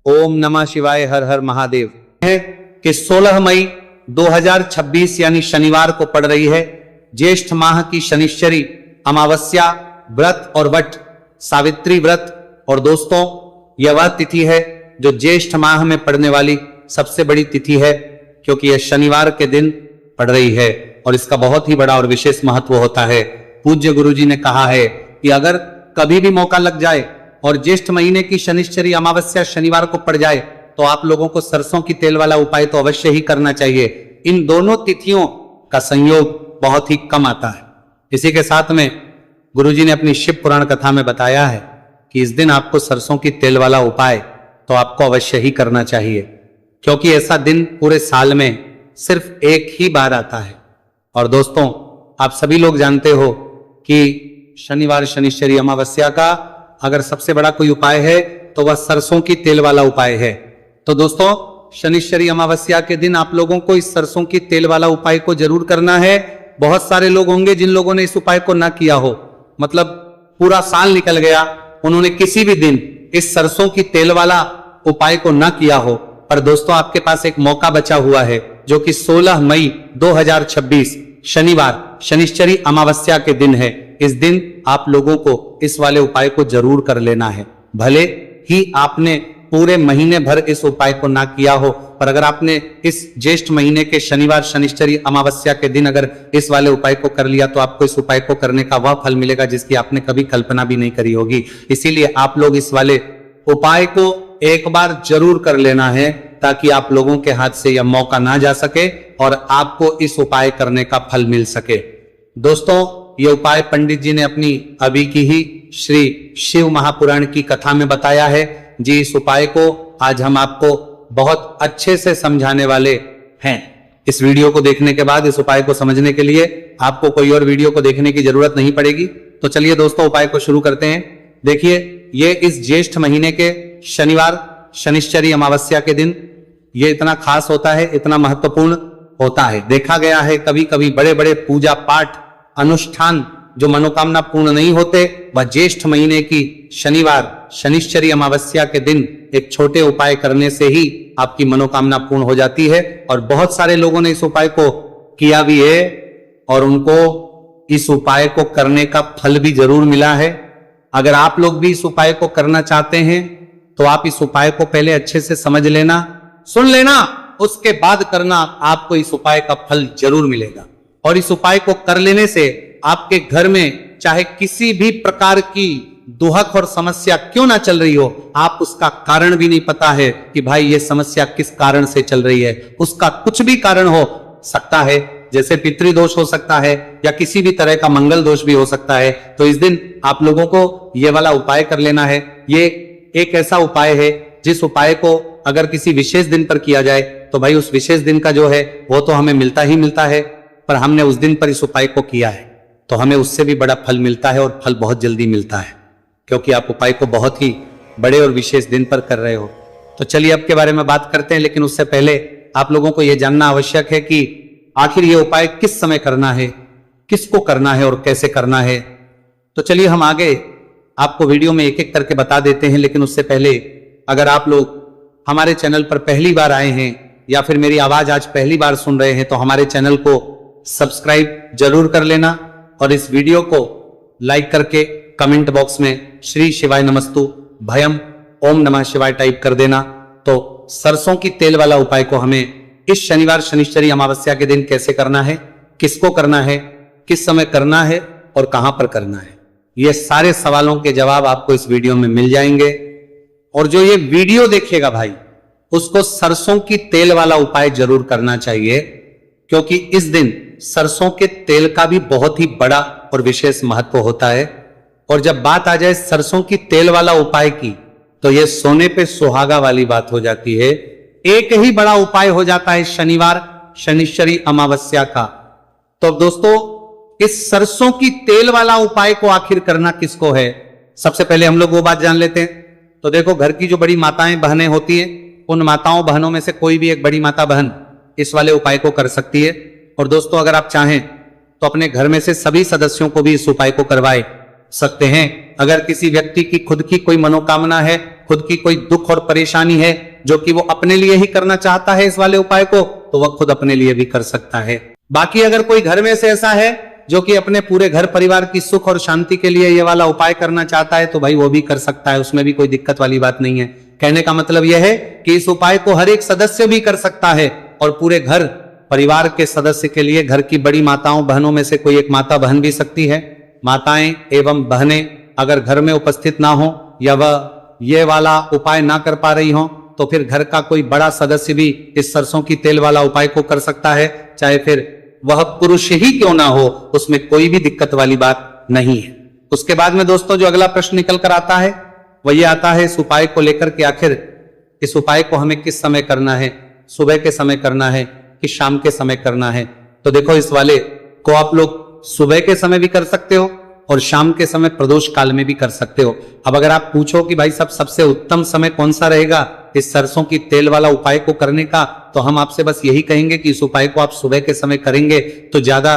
ओम नमः शिवाय, हर हर महादेव। है कि 16 मई 2026 यानी शनिवार को पड़ रही है ज्येष्ठ माह की शनिश्चरी अमावस्या व्रत और वट सावित्री व्रत। और दोस्तों, यह वह तिथि है जो ज्येष्ठ माह में पड़ने वाली सबसे बड़ी तिथि है, क्योंकि यह शनिवार के दिन पड़ रही है और इसका बहुत ही बड़ा और विशेष महत्व होता है। पूज्य गुरुजी ने कहा है कि अगर कभी भी मौका लग जाए और ज्येष्ठ महीने की शनिश्चरी अमावस्या शनिवार को पड़ जाए तो आप लोगों को सरसों की तेल वाला उपाय तो अवश्य ही करना चाहिए। इन दोनों तिथियों का संयोग बहुत ही कम आता है। इसी के साथ में गुरुजी ने अपनी शिव पुराण कथा में बताया है कि इस दिन आपको सरसों की तेल वाला उपाय तो आपको अवश्य ही करना चाहिए, क्योंकि ऐसा दिन पूरे साल में सिर्फ एक ही बार आता है। और दोस्तों, आप सभी लोग जानते हो कि शनिवार शनिश्चरी अमावस्या का अगर सबसे बड़ा कोई उपाय है तो वह सरसों की तेल वाला उपाय है। तो दोस्तों, शनिश्चरी अमावस्या के दिन आप लोगों को इस सरसों की तेल वाला उपाय को जरूर करना है। बहुत सारे लोग होंगे जिन लोगों ने इस उपाय को ना किया हो, मतलब पूरा साल निकल गया, उन्होंने किसी भी दिन इस सरसों की तेल वाला उपाय को ना किया हो। पर दोस्तों, आपके पास एक मौका बचा हुआ है, जो कि 16 मई 2026 शनिवार शनिश्चरी अमावस्या के दिन है। इस दिन आप लोगों को इस वाले उपाय को जरूर कर लेना है। भले ही आपने पूरे महीने भर इस उपाय को ना किया हो, पर अगर आपने इस ज्येष्ठ महीने के शनिवार शनिश्चरी अमावस्या के दिन अगर इस वाले उपाय को कर लिया तो आपको इस उपाय को करने का वह फल मिलेगा जिसकी आपने कभी कल्पना भी नहीं करी होगी। इसीलिए आप लोग इस वाले उपाय को एक बार जरूर कर लेना है, ताकि आप लोगों के हाथ से यह मौका ना जा सके और आपको इस उपाय करने का फल मिल सके। दोस्तों, यह उपाय पंडित जी ने अपनी अभी की ही श्री शिव महापुराण की कथा में बताया है जी। इस उपाय को आज हम आपको बहुत अच्छे से समझाने वाले हैं। इस वीडियो को देखने के बाद इस उपाय को समझने के लिए आपको कोई और वीडियो को देखने की जरूरत नहीं पड़ेगी। तो चलिए दोस्तों, उपाय को शुरू करते हैं। देखिए, ये इस ज्येष्ठ महीने के शनिवार शनिश्चरी अमावस्या के दिन ये इतना खास होता है, इतना महत्वपूर्ण होता है। देखा गया है कभी कभी बड़े बड़े पूजा पाठ अनुष्ठान जो मनोकामना पूर्ण नहीं होते, वह ज्येष्ठ महीने की शनिवार शनिश्चरी अमावस्या के दिन एक छोटे उपाय करने से ही आपकी मनोकामना पूर्ण हो जाती है। और बहुत सारे लोगों ने इस उपाय को किया भी है और उनको इस उपाय को करने का फल भी जरूर मिला है। अगर आप लोग भी इस उपाय को करना चाहते हैं तो आप इस उपाय को पहले अच्छे से समझ लेना, सुन लेना, उसके बाद करना। आपको इस उपाय का फल जरूर मिलेगा। और इस उपाय को कर लेने से आपके घर में चाहे किसी भी प्रकार की दुहक और समस्या क्यों ना चल रही हो, आप उसका कारण भी नहीं पता है कि भाई ये समस्या किस कारण से चल रही है, उसका कुछ भी कारण हो सकता है, जैसे पितृदोष हो सकता है या किसी भी तरह का मंगल दोष भी हो सकता है। तो इस दिन आप लोगों को ये वाला उपाय कर लेना है। ये एक ऐसा उपाय है जिस उपाय को अगर किसी विशेष दिन पर किया जाए तो भाई उस विशेष दिन का जो है वो तो हमें मिलता ही मिलता है, पर हमने उस दिन पर इस उपाय को किया है तो हमें उससे भी बड़ा फल मिलता है और फल बहुत जल्दी मिलता है, क्योंकि आप उपाय को बहुत ही बड़े और विशेष दिन पर कर रहे हो। तो चलिए अब के बारे में बात करते हैं, लेकिन उससे पहले आप लोगों को यह जानना आवश्यक है कि आखिर ये उपाय किस समय करना है, किसको करना है और कैसे करना है। तो चलिए हम आगे आपको वीडियो में एक एक करके बता देते हैं। लेकिन उससे पहले अगर आप लोग हमारे चैनल पर पहली बार आए हैं या फिर मेरी आवाज आज पहली बार सुन रहे हैं तो हमारे चैनल को सब्सक्राइब जरूर कर लेना और इस वीडियो को लाइक करके कमेंट बॉक्स में श्री शिवाय नमस्तु भयम ओम नमः शिवाय टाइप कर देना। तो सरसों की तेल वाला उपाय को हमें इस शनिवार शनिश्चरी अमावस्या के दिन कैसे करना है, किसको करना है, किस समय करना है और कहां पर करना है, ये सारे सवालों के जवाब आपको इस वीडियो में मिल जाएंगे। और जो ये वीडियो देखेगा भाई, उसको सरसों की तेल वाला उपाय जरूर करना चाहिए, क्योंकि इस दिन सरसों के तेल का भी बहुत ही बड़ा और विशेष महत्व होता है। और जब बात आ जाए सरसों की तेल वाला उपाय की तो यह सोने पे सुहागा वाली बात हो जाती है। एक ही बड़ा उपाय हो जाता है शनिवार शनिश्चरी अमावस्या का। तो दोस्तों, इस सरसों की तेल वाला उपाय को आखिर करना किसको है, सबसे पहले हम लोग वो बात जान लेते हैं। तो देखो, घर की जो बड़ी माताएं बहनें होती हैं, उन माताओं बहनों में से कोई भी एक बड़ी माता बहन इस वाले उपाय को कर सकती है। और दोस्तों, अगर आप चाहें तो अपने घर में से सभी सदस्यों को भी इस उपाय को करवाए सकते हैं। अगर किसी व्यक्ति की खुद की कोई मनोकामना है, खुद की कोई दुख और परेशानी है जो कि वो अपने लिए ही करना चाहता है इस वाले उपाय को, तो वह खुद अपने लिए भी कर सकता है। बाकी अगर कोई घर में से ऐसा है जो कि अपने पूरे घर परिवार की सुख और शांति के लिए ये वाला उपाय करना चाहता है, तो भाई वो भी कर सकता है, उसमें भी कोई दिक्कत वाली बात नहीं है। कहने का मतलब यह है कि इस उपाय को हर एक सदस्य भी कर सकता है और पूरे घर परिवार के सदस्य के लिए, घर की बड़ी माताओं बहनों में से कोई एक माता बहन भी सकती है। माताएं एवं बहनें अगर घर में उपस्थित ना हो या वह ये वाला उपाय ना कर पा रही हो, तो फिर घर का कोई बड़ा सदस्य भी इस सरसों की तेल वाला उपाय को कर सकता है, चाहे फिर वह पुरुष ही क्यों ना हो, उसमें कोई भी दिक्कत वाली बात नहीं है। उसके बाद में दोस्तों जो अगला प्रश्न निकल कर आता है वह ये आता है इस उपाय को लेकर के, आखिर इस उपाय को हमें किस समय करना है, सुबह के समय करना है कि शाम के समय करना है। तो देखो इस वाले को आप लोग सुबह के समय भी कर सकते हो और शाम के समय प्रदोष काल में भी कर सकते हो। अब अगर आप पूछो कि भाई सब सबसे उत्तम समय कौन सा रहेगा इस सरसों की तेल वाला उपाय को करने का, तो हम आपसे बस यही कहेंगे कि इस उपाय को आप सुबह के समय करेंगे तो ज्यादा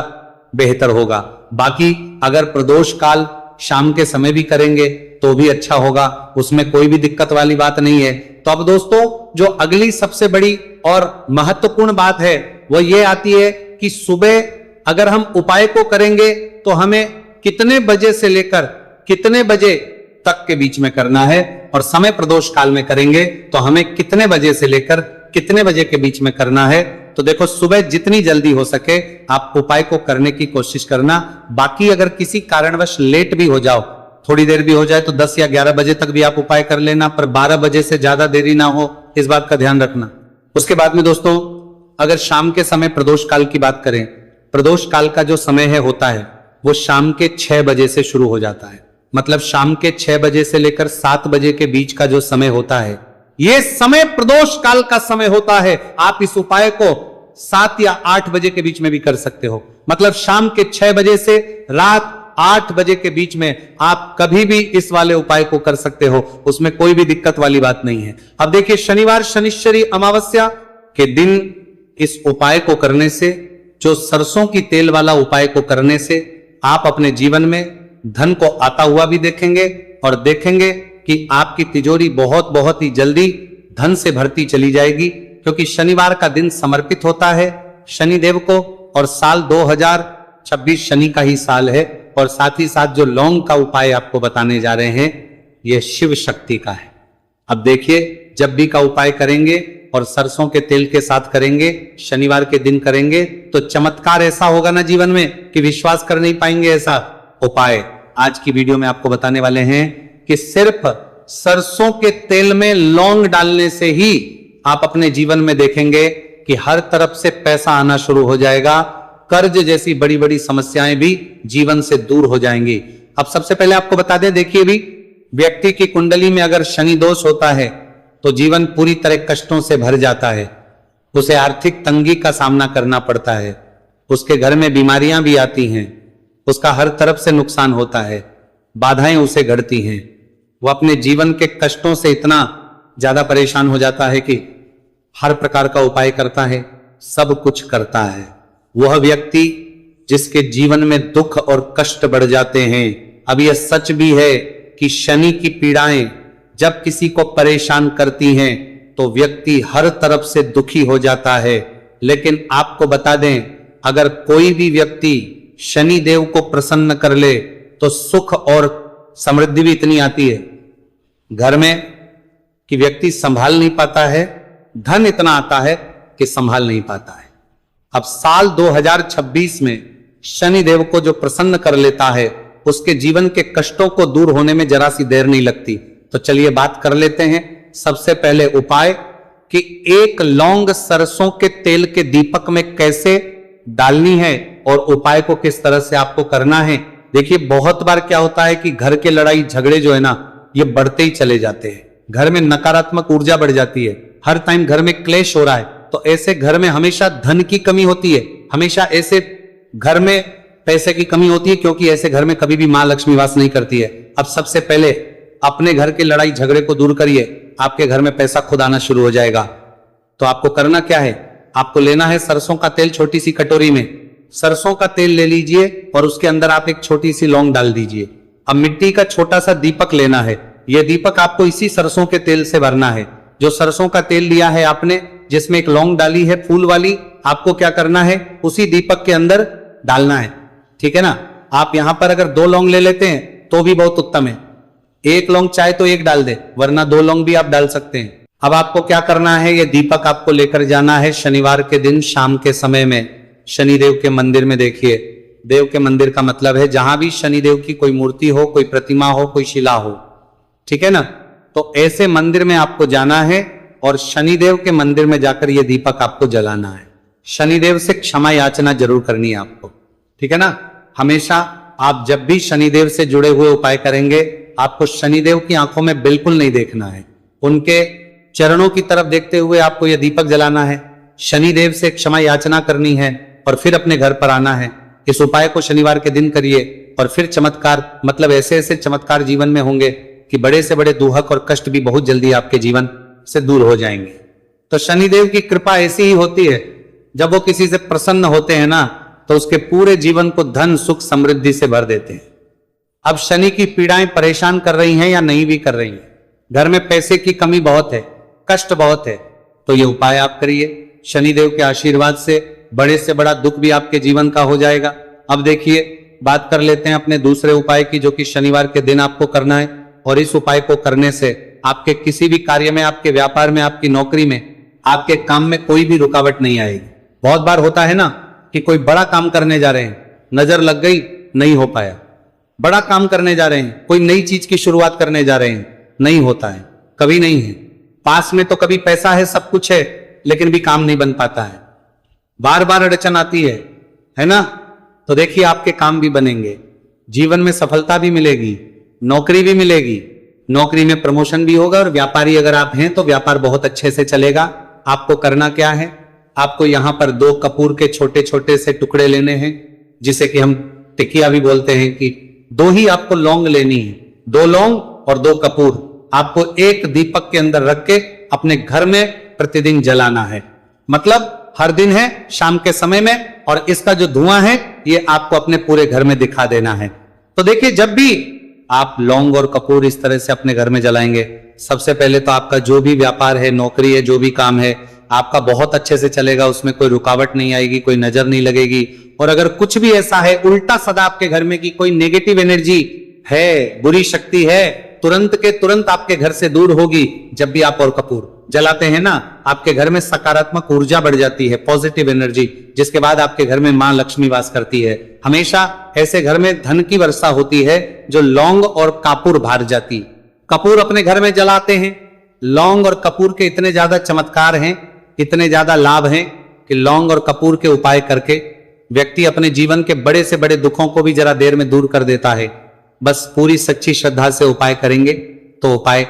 बेहतर होगा। बाकी अगर प्रदोष काल शाम के समय भी करेंगे तो भी अच्छा होगा, उसमें कोई भी दिक्कत वाली बात नहीं है। तो अब दोस्तों जो अगली सबसे बड़ी और महत्वपूर्ण बात है वो ये आती है कि सुबह अगर हम उपाय को करेंगे तो हमें कितने बजे से लेकर कितने बजे तक के बीच में करना है, और समय प्रदोष काल में करेंगे तो हमें कितने बजे से लेकर कितने बजे के बीच में करना है। तो देखो सुबह जितनी जल्दी हो सके आप उपाय को करने की कोशिश करना। बाकी अगर किसी कारणवश लेट भी हो जाओ, थोड़ी देर भी हो जाए, तो 10 या 11 बजे तक भी आप उपाय कर लेना, पर 12 बजे से ज्यादा देरी ना हो, इस बात का ध्यान रखना। उसके बाद में दोस्तों अगर शाम के समय प्रदोष काल की बात करें, प्रदोष काल का जो समय है होता है वो शाम के 6 बजे से शुरू हो जाता है। मतलब शाम के 6 बजे से लेकर 7 बजे के बीच का जो समय होता है ये समय प्रदोष काल का समय होता है। आप इस उपाय को 7 या 8 बजे के बीच में भी कर सकते हो। मतलब शाम के 6 बजे से रात 8 बजे के बीच में आप कभी भी इस वाले उपाय को कर सकते हो, उसमें कोई भी दिक्कत वाली बात नहीं है। अब देखिए शनिवार शनिश्चरी अमावस्या के दिन इस उपाय को करने से, जो सरसों की तेल वाला उपाय को करने से आप अपने जीवन में धन को आता हुआ भी देखेंगे और देखेंगे कि आपकी तिजोरी बहुत बहुत ही जल्दी धन से भरती चली जाएगी, क्योंकि शनिवार का दिन समर्पित होता है शनिदेव को और साल 2026 शनि का ही साल है। और साथ ही साथ जो लौंग का उपाय आपको बताने जा रहे हैं यह शिव शक्ति का है। अब देखिए जब भी का उपाय करेंगे और सरसों के तेल के साथ करेंगे, शनिवार के दिन करेंगे, तो चमत्कार ऐसा होगा ना जीवन में कि विश्वास कर नहीं पाएंगे। ऐसा उपाय आज की वीडियो में आपको बताने वाले हैं कि सिर्फ सरसों के तेल में लौंग डालने से ही आप अपने जीवन में देखेंगे कि हर तरफ से पैसा आना शुरू हो जाएगा, कर्ज जैसी बड़ी बड़ी समस्याएं भी जीवन से दूर हो जाएंगी। अब सबसे पहले आपको बता दें, देखिए भी व्यक्ति की कुंडली में अगर शनि दोष होता है तो जीवन पूरी तरह कष्टों से भर जाता है, उसे आर्थिक तंगी का सामना करना पड़ता है, उसके घर में बीमारियां भी आती हैं, उसका हर तरफ से नुकसान होता है, बाधाएं उसे घड़ती हैं, वो अपने जीवन के कष्टों से इतना ज्यादा परेशान हो जाता है कि हर प्रकार का उपाय करता है, सब कुछ करता है। वह व्यक्ति जिसके जीवन में दुख और कष्ट बढ़ जाते हैं, अब यह सच भी है कि शनि की पीड़ाएं जब किसी को परेशान करती हैं तो व्यक्ति हर तरफ से दुखी हो जाता है। लेकिन आपको बता दें, अगर कोई भी व्यक्ति शनि देव को प्रसन्न कर ले तो सुख और समृद्धि भी इतनी आती है घर में कि व्यक्ति संभाल नहीं पाता है, धन इतना आता है कि संभाल नहीं पाता है। अब साल 2026 में शनि देव को जो प्रसन्न कर लेता है उसके जीवन के कष्टों को दूर होने में जरा सी देर नहीं लगती। तो चलिए बात कर लेते हैं सबसे पहले उपाय कि एक लौंग सरसों के तेल के दीपक में कैसे डालनी है और उपाय को किस तरह से आपको करना है। देखिए बहुत बार क्या होता है कि घर के लड़ाई झगड़े जो है ना ये बढ़ते ही चले जाते हैं, घर में नकारात्मक ऊर्जा बढ़ जाती है, हर टाइम घर में क्लेश हो रहा है, तो ऐसे घर में हमेशा धन की कमी होती है, हमेशा ऐसे घर में पैसे की कमी होती है, क्योंकि ऐसे घर में कभी भी मां लक्ष्मी वास नहीं करती है। अब सबसे पहले अपने घर के लड़ाई झगड़े को दूर करिए, आपके घर में पैसा खुद आना शुरू हो जाएगा। तो आपको करना क्या है, आपको लेना है सरसों का तेल, छोटी सी कटोरी में सरसों का तेल ले लीजिए और उसके अंदर आप एक छोटी सी लौंग डाल दीजिए। अब मिट्टी का छोटा सा दीपक लेना है। यह दीपक आपको इसी सरसों के तेल से भरना है। जो सरसों का तेल लिया है आपने, जिसमें एक लौंग डाली है फूल वाली, आपको क्या करना है, उसी दीपक के अंदर डालना है। ठीक है ना। आप यहां पर अगर 2 लौंग ले लेते हैं तो भी बहुत उत्तम है। 1 लौंग चाहे तो 1 डाल दे, वरना 2 लौंग भी आप डाल सकते हैं। अब आपको क्या करना है, यह दीपक आपको लेकर जाना है शनिवार के दिन शाम के समय में शनिदेव के मंदिर में। देखिए, देव के मंदिर का मतलब है जहां भी शनिदेव की कोई मूर्ति हो, कोई प्रतिमा हो, कोई शिला हो। ठीक है ना। तो ऐसे मंदिर में आपको जाना है और शनिदेव के मंदिर में जाकर यह दीपक आपको जलाना है। शनिदेव से क्षमा याचना जरूर करनी है आपको। ठीक है ना। हमेशा आप जब भी शनिदेव से जुड़े हुए उपाय करेंगे, आपको शनिदेव की आंखों में बिल्कुल नहीं देखना है। उनके चरणों की तरफ देखते हुए आपको यह दीपक जलाना है, शनिदेव से क्षमा याचना करनी है और फिर अपने घर पर आना है। इस उपाय को शनिवार के दिन करिए और फिर चमत्कार, मतलब ऐसे ऐसे चमत्कार जीवन में होंगे कि बड़े से बड़े दुहक और कष्ट भी बहुत जल्दी आपके जीवन से दूर हो जाएंगे। तो शनिदेव की कृपा ऐसी ही होती है, जब वो किसी से प्रसन्न होते हैं ना, तो उसके पूरे जीवन को धन सुख समृद्धि से भर देते हैं। अब शनि की पीड़ाएं परेशान कर रही हैं या नहीं भी कर रही हैं, घर में पैसे की कमी बहुत है, कष्ट बहुत है, तो ये उपाय आप करिए। शनिदेव के आशीर्वाद से बड़े से बड़ा दुख भी आपके जीवन का हो जाएगा। अब देखिए, बात कर लेते हैं अपने दूसरे उपाय की, जो कि शनिवार के दिन आपको करना है। और इस उपाय को करने से आपके किसी भी कार्य में, आपके व्यापार में, आपकी नौकरी में, आपके काम में कोई भी रुकावट नहीं आएगी। बहुत बार होता है ना कि कोई बड़ा काम करने जा रहे हैं, नजर लग गई, नहीं हो पाया। बड़ा काम करने जा रहे हैं, कोई नई चीज की शुरुआत करने जा रहे हैं, नहीं होता है, कभी नहीं है। पास में तो कभी पैसा है, सब कुछ है, लेकिन भी काम नहीं बन पाता है, बार बार अड़चन आती है ना। तो देखिए, आपके काम भी बनेंगे, जीवन में सफलता भी मिलेगी, नौकरी भी मिलेगी, नौकरी में प्रमोशन भी होगा, और व्यापारी अगर आप हैं तो व्यापार बहुत अच्छे से चलेगा। आपको करना क्या है, आपको यहां पर 2 कपूर के छोटे छोटे से टुकड़े लेने हैं, जिसे कि हम टिकिया भी बोलते हैं, कि 2 ही आपको लौंग लेनी है, 2 लौंग और 2 कपूर आपको एक दीपक के अंदर रख के अपने घर में प्रतिदिन जलाना है। मतलब हर दिन है शाम के समय में, और इसका जो धुआं है ये आपको अपने पूरे घर में दिखा देना है। तो देखिए, जब भी आप लौंग और कपूर इस तरह से अपने घर में जलाएंगे, सबसे पहले तो आपका जो भी व्यापार है, नौकरी है, जो भी काम है, आपका बहुत अच्छे से चलेगा, उसमें कोई रुकावट नहीं आएगी, कोई नजर नहीं लगेगी। और अगर कुछ भी ऐसा है उल्टा सदा आपके घर में कि कोई नेगेटिव एनर्जी है, बुरी शक्ति है, तुरंत के तुरंत आपके घर से दूर होगी। जब भी आप और कपूर जलाते हैं ना, आपके घर में सकारात्मक ऊर्जा बढ़ जाती है, पॉजिटिव एनर्जी, जिसके बाद आपके घर में मां लक्ष्मी वास करती है। हमेशा ऐसे घर में धन की वर्षा होती है जो लौंग और कपूर भार जाती। कपूर अपने घर में जलाते हैं, लौंग और कपूर के इतने ज्यादा चमत्कार हैं, इतने ज्यादा लाभ हैं कि लौंग और कपूर के उपाय करके व्यक्ति अपने जीवन के बड़े से बड़े दुखों को भी जरा देर में दूर कर देता है। बस पूरी सच्ची श्रद्धा से उपाय करेंगे तो उपाय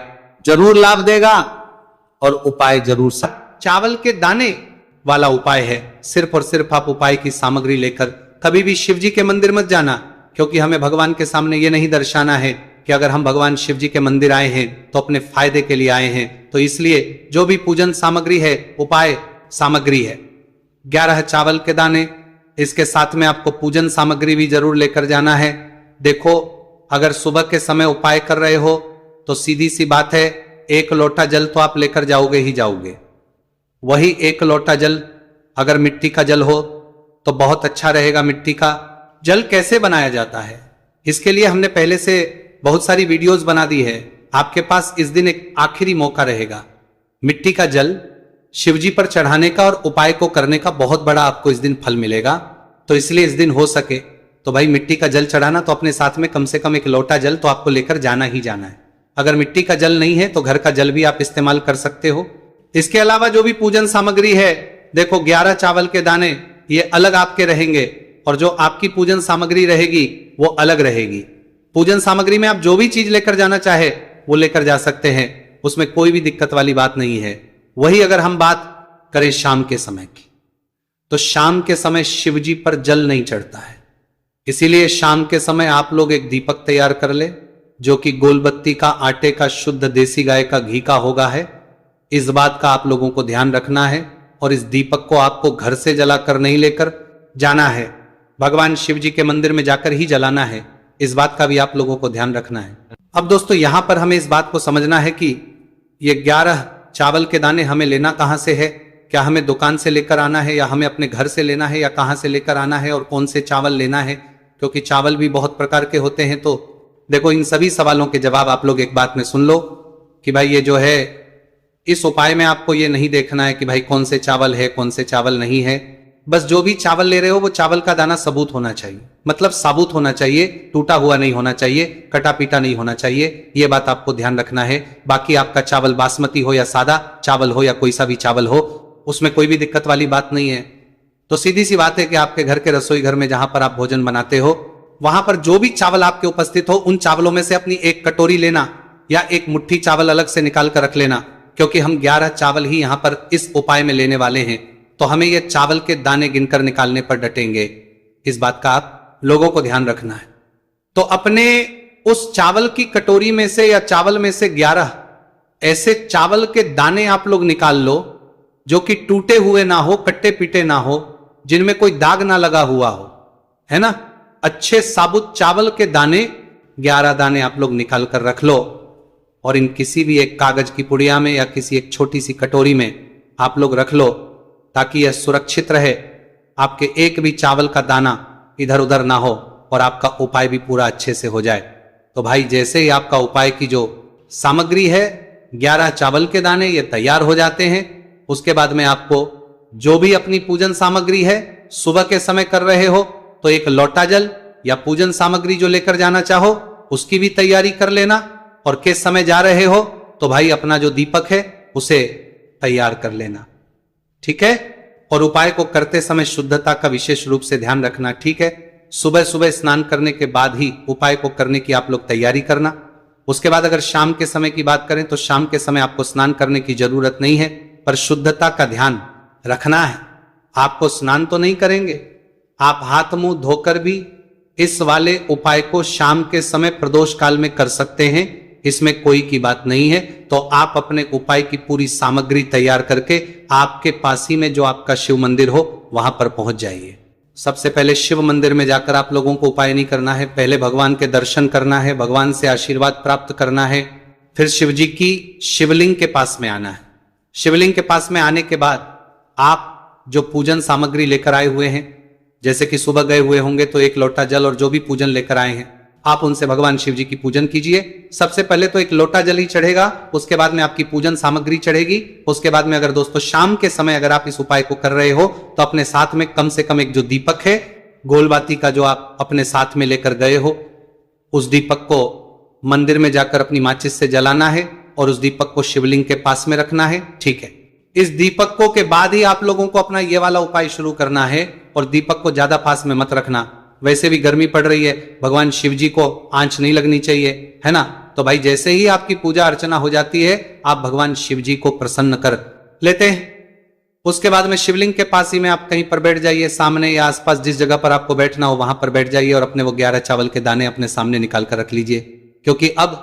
जरूर लाभ देगा, और उपाय जरूर चावल के दाने वाला उपाय है। सिर्फ और सिर्फ आप उपाय की सामग्री लेकर कभी भी शिव जी के मंदिर मत जाना, क्योंकि हमें भगवान के सामने ये नहीं दर्शाना है कि अगर हम भगवान शिव जी के मंदिर आए हैं तो अपने फायदे के लिए आए हैं। तो इसलिए जो भी पूजन सामग्री है, उपाय सामग्री है, 11 चावल के दाने, इसके साथ में आपको पूजन सामग्री भी जरूर लेकर जाना है। देखो, अगर सुबह के समय उपाय कर रहे हो तो सीधी सी बात है, 1 लोटा जल तो आप लेकर जाओगे ही जाओगे। वही 1 लोटा जल अगर मिट्टी का जल हो तो बहुत अच्छा रहेगा। मिट्टी का जल कैसे बनाया जाता है, इसके लिए हमने पहले से बहुत सारी वीडियोस बना दी है। आपके पास इस दिन एक आखिरी मौका रहेगा मिट्टी का जल शिवजी पर चढ़ाने का, और उपाय को करने का बहुत बड़ा आपको इस दिन फल मिलेगा। तो इसलिए इस दिन हो सके तो भाई मिट्टी का जल चढ़ाना, तो अपने साथ में कम से कम 1 लोटा जल तो आपको लेकर जाना ही जाना है। अगर मिट्टी का जल नहीं है तो घर का जल भी आप इस्तेमाल कर सकते हो। इसके अलावा जो भी पूजन सामग्री है, देखो 11 चावल के दाने ये अलग आपके रहेंगे, और जो आपकी पूजन सामग्री रहेगी वो अलग रहेगी। पूजन सामग्री में आप जो भी चीज लेकर जाना चाहे वो लेकर जा सकते हैं, उसमें कोई भी दिक्कत वाली बात नहीं है। वही अगर हम बात करें शाम के समय की, तो शाम के समय शिवजी पर जल नहीं चढ़ता है, इसीलिए शाम के समय आप लोग एक दीपक तैयार कर ले, जो कि गोलबत्ती का, आटे का, शुद्ध देसी गाय का घी का होगा है। इस बात का आप लोगों को ध्यान रखना है, और इस दीपक को आपको घर से जलाकर नहीं लेकर जाना है, भगवान शिव जी के मंदिर में जाकर ही जलाना है। इस बात का भी आप लोगों को ध्यान रखना है। अब दोस्तों यहां पर हमें इस बात को समझना है कि ये 11 चावल के दाने हमें लेना कहां से है, क्या हमें दुकान से लेकर आना है या हमें अपने घर से लेना है या कहां से लेकर आना है और कौन से चावल लेना है, क्योंकि चावल भी बहुत प्रकार के होते हैं। तो देखो इन सभी सवालों के जवाब आप लोग एक बात में सुन लो कि भाई ये जो है इस उपाय में आपको ये नहीं देखना है कि भाई कौन से चावल है कौन से चावल नहीं है। बस जो भी चावल ले रहे हो वो चावल का दाना सबूत होना चाहिए, मतलब साबुत होना चाहिए, टूटा हुआ नहीं होना चाहिए, कटा पीटा नहीं होना चाहिए। ये बात आपको ध्यान रखना है। बाकी आपका चावल बासमती हो या सादा चावल हो या कोई सा भी चावल हो, उसमें कोई भी दिक्कत वाली बात नहीं है। तो सीधी सी बात है कि आपके घर के रसोई घर में जहां पर आप भोजन बनाते हो वहां पर जो भी चावल आपके उपस्थित हो उन चावलों में से अपनी एक कटोरी लेना या एक मुट्ठी चावल अलग से निकाल कर रख लेना, क्योंकि हम 11 चावल ही यहां पर इस उपाय में लेने वाले हैं। तो हमें यह चावल के दाने गिनकर निकालने पर डटेंगे। इस बात का आप लोगों को ध्यान रखना है। तो अपने उस चावल की कटोरी में से या चावल में से 11 ऐसे चावल के दाने आप लोग निकाल लो जो कि टूटे हुए ना हो, कट्टे पीटे ना हो, जिनमें कोई दाग ना लगा हुआ हो, है ना। अच्छे साबुत चावल के दाने 11 दाने आप लोग निकाल कर रख लो और इन किसी भी एक कागज की पुड़िया में या किसी एक छोटी सी कटोरी में आप लोग रख लो ताकि यह सुरक्षित रहे, आपके एक भी चावल का दाना इधर उधर ना हो और आपका उपाय भी पूरा अच्छे से हो जाए। तो भाई जैसे ही आपका उपाय की जो सामग्री है 11 चावल के दाने ये तैयार हो जाते हैं, उसके बाद में आपको जो भी अपनी पूजन सामग्री है सुबह के समय कर रहे हो तो एक लोटा जल या पूजन सामग्री जो लेकर जाना चाहो उसकी भी तैयारी कर लेना, और किस समय जा रहे हो तो भाई अपना जो दीपक है उसे तैयार कर लेना, ठीक है। और उपाय को करते समय शुद्धता का विशेष रूप से ध्यान रखना, ठीक है। सुबह सुबह स्नान करने के बाद ही उपाय को करने की आप लोग तैयारी करना। उसके बाद अगर शाम के समय की बात करें तो शाम के समय आपको स्नान करने की जरूरत नहीं है, पर शुद्धता का ध्यान रखना है। आपको स्नान तो नहीं करेंगे, आप हाथ मुंह धोकर भी इस वाले उपाय को शाम के समय प्रदोष काल में कर सकते हैं, इसमें कोई की बात नहीं है। तो आप अपने उपाय की पूरी सामग्री तैयार करके आपके पास ही में जो आपका शिव मंदिर हो वहां पर पहुंच जाइए। सबसे पहले शिव मंदिर में जाकर आप लोगों को उपाय नहीं करना है, पहले भगवान के दर्शन करना है, भगवान से आशीर्वाद प्राप्त करना है, फिर शिव जी की शिवलिंग के पास में आना है। शिवलिंग के पास में आने के बाद आप जो पूजन सामग्री लेकर आए हुए हैं, जैसे कि सुबह गए हुए होंगे तो एक लोटा जल और जो भी पूजन लेकर आए हैं आप उनसे भगवान शिव जी की पूजन कीजिए। सबसे पहले तो एक लोटा जल ही चढ़ेगा, उसके बाद में आपकी पूजन सामग्री चढ़ेगी। उसके बाद में अगर दोस्तों शाम के समय अगर आप इस उपाय को कर रहे हो तो अपने साथ में कम से कम एक जो दीपक है गोलबाती का जो आप अपने साथ में लेकर गए हो उस दीपक को मंदिर में जाकर अपनी माचिस से जलाना है और उस दीपक को शिवलिंग के पास में रखना है, ठीक है। इस दीपकों के बाद ही आप लोगों को अपना ये वाला उपाय शुरू करना है और दीपक को ज्यादा पास में मत रखना। वैसे भी गर्मी पड़ रही है, भगवान शिव जी को आंच नहीं लगनी चाहिए, है ना। तो भाई जैसे ही आपकी पूजा अर्चना हो जाती है आप भगवान शिव जी को प्रसन्न कर लेते हैं। उसके बाद में शिवलिंग के पास ही में आप कहीं पर बैठ जाइए, सामने या आसपास जिस जगह पर आपको बैठना हो वहां पर बैठ जाइए और अपने वो 11 चावल के दाने अपने सामने निकाल कर रख लीजिए, क्योंकि अब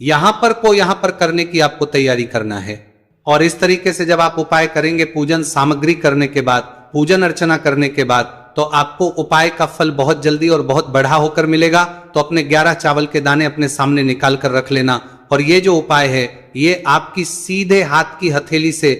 यहां पर करने की आपको तैयारी करना है। और इस तरीके से जब आप उपाय करेंगे पूजन सामग्री करने के बाद, पूजन अर्चना करने के बाद, तो आपको उपाय का फल बहुत जल्दी और बहुत बढ़ा होकर मिलेगा। तो अपने 11 चावल के दाने अपने सामने निकाल कर रख लेना। और ये जो उपाय है ये आपकी सीधे हाथ की हथेली से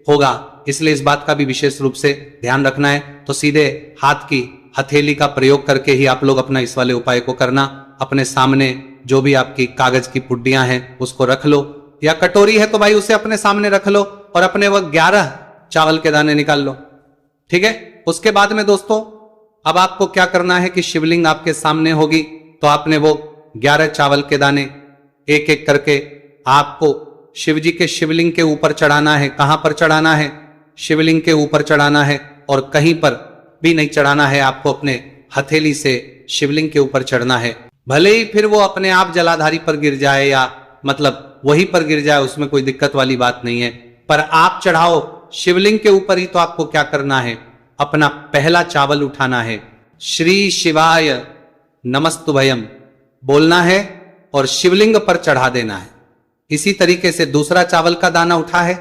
होगा, इसलिए इस बात का भी विशेष रूप से ध्यान रखना है। तो सीधे हाथ की हथेली का प्रयोग करके ही आप लोग अपना इस वाले उपाय को करना। अपने सामने जो भी आपकी कागज की पुड्डियां हैं उसको रख लो, या कटोरी है तो भाई उसे अपने सामने रख लो और अपने वो 11 चावल के दाने निकाल लो, ठीक है। उसके बाद में दोस्तों अब आपको क्या करना है कि शिवलिंग आपके सामने होगी, तो आपने वो 11 चावल के दाने एक एक करके आपको शिव जी के शिवलिंग के ऊपर चढ़ाना है। कहां पर चढ़ाना है? शिवलिंग के ऊपर चढ़ाना है, और कहीं पर भी नहीं चढ़ाना है, आपको अपने हथेली से शिवलिंग के ऊपर चढ़ना है। भले ही फिर वो अपने आप जलाधारी पर गिर जाए या मतलब वहीं पर गिर जाए, उसमें कोई दिक्कत वाली बात नहीं है, पर आप चढ़ाओ शिवलिंग के ऊपर ही। तो आपको क्या करना है, अपना पहला चावल उठाना है, श्री शिवाय नमस्तुभयम बोलना है और शिवलिंग पर चढ़ा देना है। इसी तरीके से दूसरा चावल का दाना उठा है,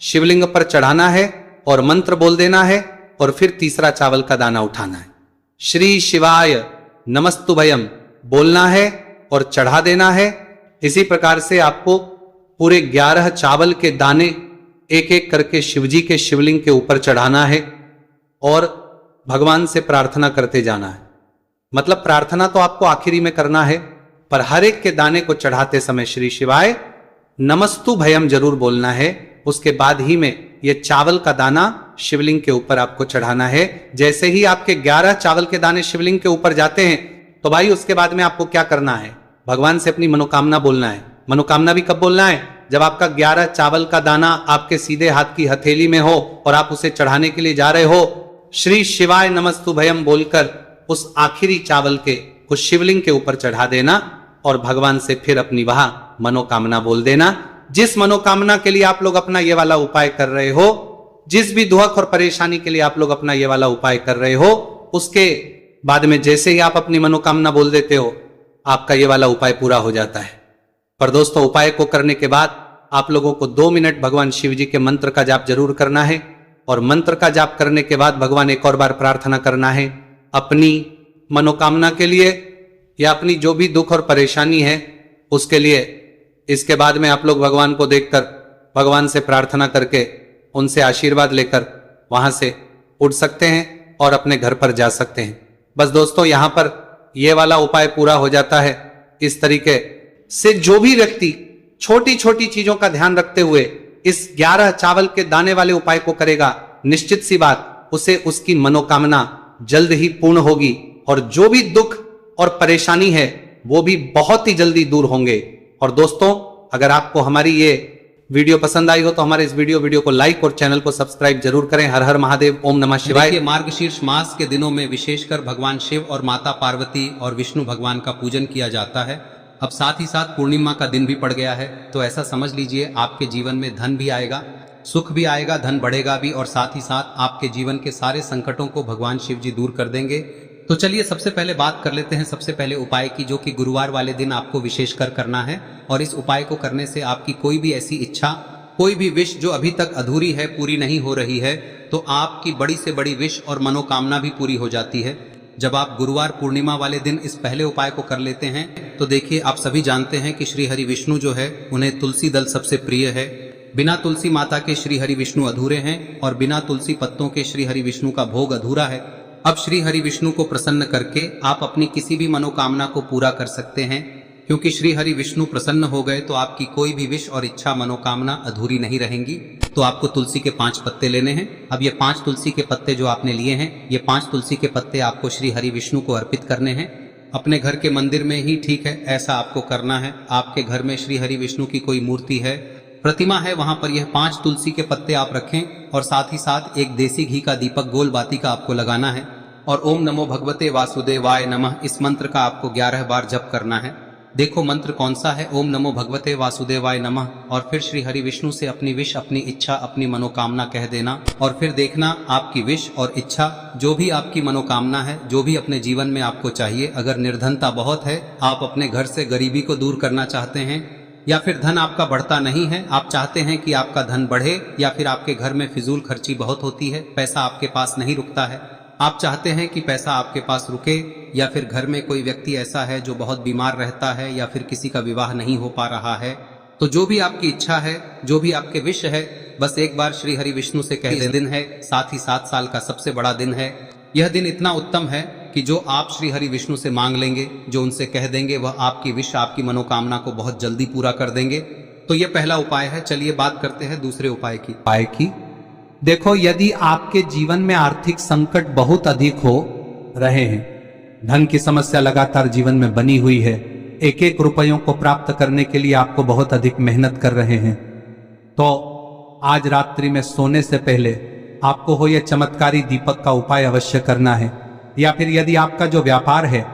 शिवलिंग पर चढ़ाना है और मंत्र बोल देना है, और फिर तीसरा चावल का दाना उठाना है, श्री शिवाय नमस्तुभयम बोलना है और चढ़ा देना है। इसी प्रकार से आपको पूरे 11 चावल के दाने एक एक करके शिवजी के शिवलिंग के ऊपर चढ़ाना है और भगवान से प्रार्थना करते जाना है। मतलब प्रार्थना तो आपको आखिरी में करना है, पर हर एक के दाने को चढ़ाते समय श्री शिवाय नमस्तु भयम जरूर बोलना है। उसके बाद ही में यह चावल का दाना शिवलिंग के ऊपर आपको चढ़ाना है। जैसे ही आपके 11 चावल के दाने शिवलिंग के ऊपर जाते हैं तो भाई उसके बाद में आपको क्या करना है, भगवान से अपनी मनोकामना बोलना है। मनोकामना भी कब बोलना है, जब आपका 11 चावल का दाना आपके सीधे हाथ की हथेली में हो और आप उसे चढ़ाने के लिए जा रहे हो। श्री शिवाय नमस्तु भयम बोलकर उस आखिरी चावल के उस शिवलिंग के ऊपर चढ़ा देना और भगवान से फिर अपनी वह मनोकामना बोल देना। जिस मनोकामना के लिए आप लोग अपना ये वाला उपाय कर रहे हो, जिस भी दुख और परेशानी के लिए आप लोग अपना ये वाला उपाय कर रहे हो, उसके बाद में जैसे ही आप अपनी मनोकामना बोल देते हो आपका ये वाला उपाय पूरा हो जाता है। पर दोस्तों, उपाय को करने के बाद आप लोगों को 2 मिनट भगवान शिव जी के मंत्र का जाप जरूर करना है और मंत्र का जाप करने के बाद भगवान एक और बार प्रार्थना करना है अपनी मनोकामना के लिए या अपनी जो भी दुख और परेशानी है उसके लिए। इसके बाद में आप लोग भगवान को देखकर भगवान से प्रार्थना करके उनसे आशीर्वाद लेकर वहां से उठ सकते हैं और अपने घर पर जा सकते हैं। बस दोस्तों, यहां पर यह वाला उपाय पूरा हो जाता है। इस तरीके से जो भी व्यक्ति छोटी छोटी चीजों का ध्यान रखते हुए इस 11 चावल के दाने वाले उपाय को करेगा, निश्चित सी बात उसे उसकी मनोकामना जल्द ही पूर्ण होगी और जो भी दुख और परेशानी है वो भी बहुत ही जल्दी दूर होंगे। और दोस्तों, अगर आपको हमारी ये वीडियो पसंद आई हो तो हमारे इस वीडियो को लाइक और चैनल को सब्सक्राइब जरूर करें। हर हर महादेव, ओम नमः शिवाय। मार्गशीर्ष मास के दिनों में विशेषकर भगवान शिव और माता पार्वती और विष्णु भगवान का पूजन किया जाता है। अब साथ ही साथ पूर्णिमा का दिन भी पड़ गया है, तो ऐसा समझ लीजिए आपके जीवन में धन भी आएगा, सुख भी आएगा, धन बढ़ेगा भी और साथ ही साथ आपके जीवन के सारे संकटों को भगवान शिव जी दूर कर देंगे। तो चलिए सबसे पहले बात कर लेते हैं सबसे पहले उपाय की, जो कि गुरुवार वाले दिन आपको विशेषकर करना है। और इस उपाय को करने से आपकी कोई भी ऐसी इच्छा, कोई भी विश जो अभी तक अधूरी है, पूरी नहीं हो रही है, तो आपकी बड़ी से बड़ी विश और मनोकामना भी पूरी हो जाती है जब आप गुरुवार पूर्णिमा वाले दिन इस पहले उपाय को कर लेते हैं। तो देखिए, आप सभी जानते हैं कि श्री हरि विष्णु जो है उन्हें तुलसी दल सबसे प्रिय है। बिना तुलसी माता के श्री हरि विष्णु अधूरे हैं और बिना तुलसी पत्तों के श्री हरि विष्णु का भोग अधूरा है। अब श्री हरि विष्णु को प्रसन्न करके आप अपनी किसी भी मनोकामना को पूरा कर सकते हैं, क्योंकि श्री हरि विष्णु प्रसन्न हो गए तो आपकी कोई भी विश और इच्छा मनोकामना अधूरी नहीं रहेंगी। तो आपको तुलसी के 5 पत्ते लेने हैं। अब ये 5 तुलसी के पत्ते जो आपने लिए हैं, ये 5 तुलसी के पत्ते आपको श्री हरि विष्णु को अर्पित करने हैं। अपने घर के मंदिर में ही ठीक है, ऐसा आपको करना है। आपके घर में श्री हरि विष्णु की कोई मूर्ति है, प्रतिमा है, वहां पर यह 5 तुलसी के पत्ते आप रखें और साथ ही साथ एक देसी घी का दीपक गोल बाती का आपको लगाना है और ओम नमो भगवते वासुदेवाय नमः इस मंत्र का आपको 11 बार जप करना है। देखो मंत्र कौन सा है, ओम नमो भगवते वासुदेवाय नमः, और फिर श्री हरि विष्णु से अपनी विश, अपनी इच्छा, अपनी मनोकामना कह देना और फिर देखना आपकी विश और इच्छा, जो भी आपकी मनोकामना है, जो भी अपने जीवन में आपको चाहिए। अगर निर्धनता बहुत है, आप अपने घर से गरीबी को दूर करना चाहते हैं, या फिर धन आपका बढ़ता नहीं है, आप चाहते हैं कि आपका धन बढ़े, या फिर आपके घर में फिजूल खर्ची बहुत होती है, पैसा आपके पास नहीं रुकता है, आप चाहते हैं कि पैसा आपके पास रुके, या फिर घर में कोई व्यक्ति ऐसा है जो बहुत बीमार रहता है, या फिर किसी का विवाह नहीं हो पा रहा है, तो जो भी आपकी इच्छा है, जो भी आपके विश है, बस एक बार श्री हरि विष्णु से कह दें। दिन है, साथ ही 7 साल का सबसे बड़ा दिन है। यह दिन इतना उत्तम है कि जो आप श्री हरि विष्णु से मांग लेंगे, जो उनसे कह देंगे, वह आपकी विश, आपकी मनोकामना को बहुत जल्दी पूरा कर देंगे। तो यह पहला उपाय है। चलिए बात करते हैं दूसरे उपाय की। देखो, यदि आपके जीवन में आर्थिक संकट बहुत अधिक हो रहे हैं, धन की समस्या लगातार जीवन में बनी हुई है, एक एक रुपयों को प्राप्त करने के लिए आपको बहुत अधिक मेहनत कर रहे हैं, तो आज रात्रि में सोने से पहले आपको हो यह चमत्कारी दीपक का उपाय अवश्य करना है। या फिर यदि आपका जो व्यापार है